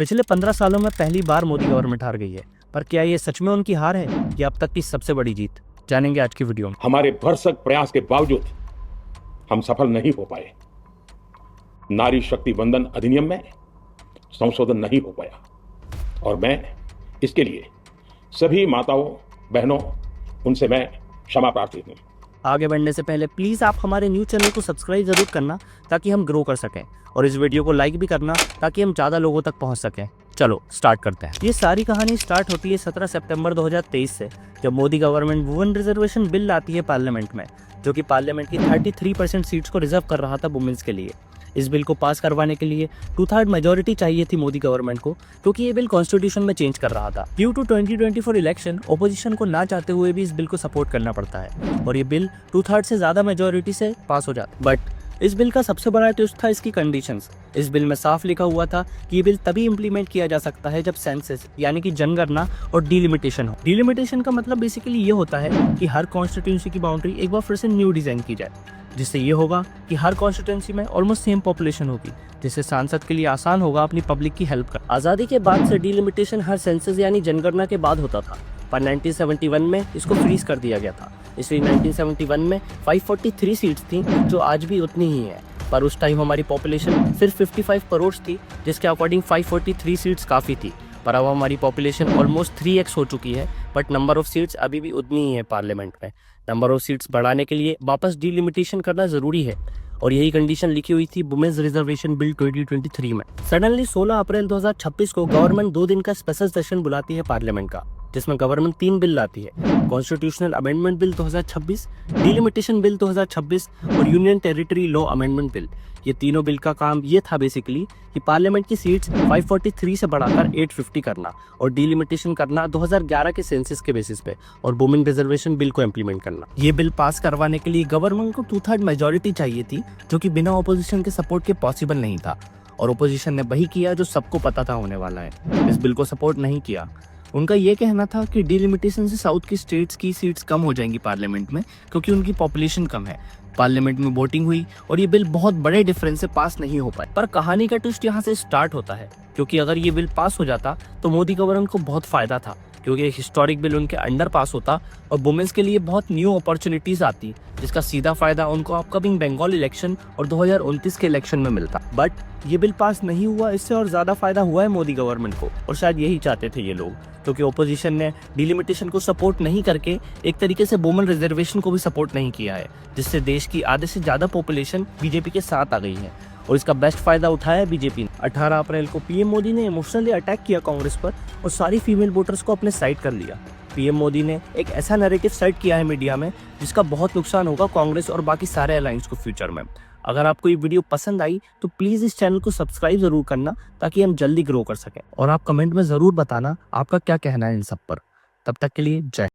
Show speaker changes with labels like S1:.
S1: पिछले 15 सालों में पहली बार मोदी गवर्नमेंट हार गई है, पर क्या ये सच में उनकी हार है या अब तक की सबसे बड़ी जीत? जानेंगे आज की वीडियो में।
S2: हमारे भरसक प्रयास के बावजूद हम सफल नहीं हो पाए। नारी शक्ति वंदन अधिनियम में संशोधन नहीं हो पाया और मैं इसके लिए सभी माताओं बहनों उनसे मैं क्षमा प्रार्थी हूं।
S1: आगे बढ़ने से पहले प्लीज आप हमारे न्यूज चैनल को सब्सक्राइब जरूर करना ताकि हम ग्रो कर सकें, और इस वीडियो को लाइक भी करना ताकि हम ज़्यादा लोगों तक पहुंच सकें। चलो स्टार्ट करते हैं। ये सारी कहानी स्टार्ट होती है 17 सितंबर 2023 से, जब Modi government women reservation bill लाती है पार्लियामेंट में, जो कि पार्लियामेंट की 33% सीट्स को रिजर्व कर रहा था वुमेन्स के लिए। इस बिल को पास करवाने के लिए 2/3 मेजोरिटी चाहिए थी मोदी गवर्नमेंट को, क्योंकि ये बिल कॉन्स्टिट्यूशन में चेंज कर रहा था। ड्यू टू 2024 इलेक्शन, ओपोजिशन को ना चाहते हुए भी इस बिल को सपोर्ट करना पड़ता है और ये बिल 2/3 से ज्यादा मेजोरिटी से पास हो जाता है। बट इस बिल का सबसे बड़ा ट्विस्ट था इसकी कंडीशंस। इस बिल में साफ लिखा हुआ था कि ये बिल तभी इंप्लीमेंट किया जा सकता है जब सेंसस यानी कि जनगणना और डिलिमिटेशन हो। डिलिमिटेशन का मतलब बेसिकली ये होता है कि हर कॉन्स्टिट्यूंसी की बाउंड्री एक बार फिर से न्यू डिजाइन की जाए, जिससे ये होगा कि हर कॉन्स्टिट्यूंसी में ऑलमोस्ट सेम पॉपुलेशन होगी, जिससे सांसद के लिए आसान होगा अपनी पब्लिक की हेल्प कर। आज़ादी के बाद से डिलिमिटेशन हर सेंसस यानी जनगणना के बाद होता था, पर 1971 में इसको फ्रीज कर दिया गया था। इसलिए 1971 में 543 सीट्स थी, जो आज भी उतनी ही है, पर उस टाइम हमारी पॉपुलेशन सिर्फ 55 करोड़ थी, जिसके अकॉर्डिंग 543 सीट्स काफ़ी थी। पर अब हमारी पॉपुलेशन ऑलमोस्ट 3x हो चुकी है, बट नंबर ऑफ सीट्स अभी भी उतनी ही है पार्लियामेंट में। नंबर ऑफ सीट्स बढ़ाने के लिए वापस डिलिमिटेशन करना जरूरी है, और यही कंडीशन लिखी हुई थी वुमेन्स रिजर्वेशन बिल 2023 में। सडनली 16 अप्रैल 2026 को गवर्नमेंट 2 दिन का स्पेशल सेशन बुलाती है पार्लियामेंट का, जिसमें गवर्नमेंट 3 बिल लाती है: constitutional amendment bill 2026, delimitation bill 2026 और union territory law amendment bill. ये तीनों बिल का काम ये था बेसिकली कि पार्लियामेंट की सीट्स 543 से बढ़ाकर 850 करना और डिलिमिटेशन करना 2011 के सेंसस के बेसिस पे, और वुमेन रिजर्वेशन बिल को इम्प्लीमेंट करना। ये बिल पास करवाने के लिए गवर्नमेंट को 2/3 मेजोरिटी चाहिए थी, जो कि बिना ऑपोजिशन के सपोर्ट के पॉसिबल नहीं था, और ऑपोजिशन ने वही किया जो सबको पता था होने वाला है। इस बिल को सपोर्ट नहीं किया। उनका ये कहना था कि डिलिमिटेशन से साउथ की स्टेट्स की सीट्स कम हो जाएंगी पार्लियामेंट में, क्योंकि उनकी पॉपुलेशन कम है। पार्लियामेंट में वोटिंग हुई और ये बिल बहुत बड़े डिफरेंस से पास नहीं हो पाए। पर कहानी का ट्विस्ट यहाँ से स्टार्ट होता है, क्योंकि अगर ये बिल पास हो जाता तो मोदी गवर्नमेंट को बहुत फायदा था, क्योंकि एक हिस्टोरिक बिल उनके अंडर पास होता और वुमेन्स के लिए बहुत न्यू अपॉर्चुनिटीज आती, जिसका सीधा फायदा उनको अपकमिंग बंगाल इलेक्शन और 2029 के इलेक्शन में मिलता। बट ये बिल पास नहीं हुआ, इससे और ज्यादा फायदा हुआ है मोदी गवर्नमेंट को, और शायद यही चाहते थे ये लोग, क्योंकि ओपोजिशन ने डिलिमिटेशन को सपोर्ट नहीं करके एक तरीके से वुमेन रिजर्वेशन को भी सपोर्ट नहीं किया है, जिससे देश की आधे से ज्यादा पॉपुलेशन बीजेपी के साथ आ गई है, और इसका बेस्ट फायदा उठाया बीजेपी ने। 18 अप्रैल को पीएम मोदी ने इमोशनली अटैक किया कांग्रेस पर और सारी फीमेल वोटर्स को अपने साइड कर लिया। पीएम मोदी ने एक ऐसा नैरेटिव सेट किया है मीडिया में, जिसका बहुत नुकसान होगा कांग्रेस और बाकी सारे अलायंस को फ्यूचर में। अगर आपको ये वीडियो पसंद आई तो प्लीज इस चैनल को सब्सक्राइब जरूर करना, ताकि हम जल्दी ग्रो कर सकें, और आप कमेंट में जरूर बताना आपका क्या कहना है इन सब पर। तब तक के लिए जय।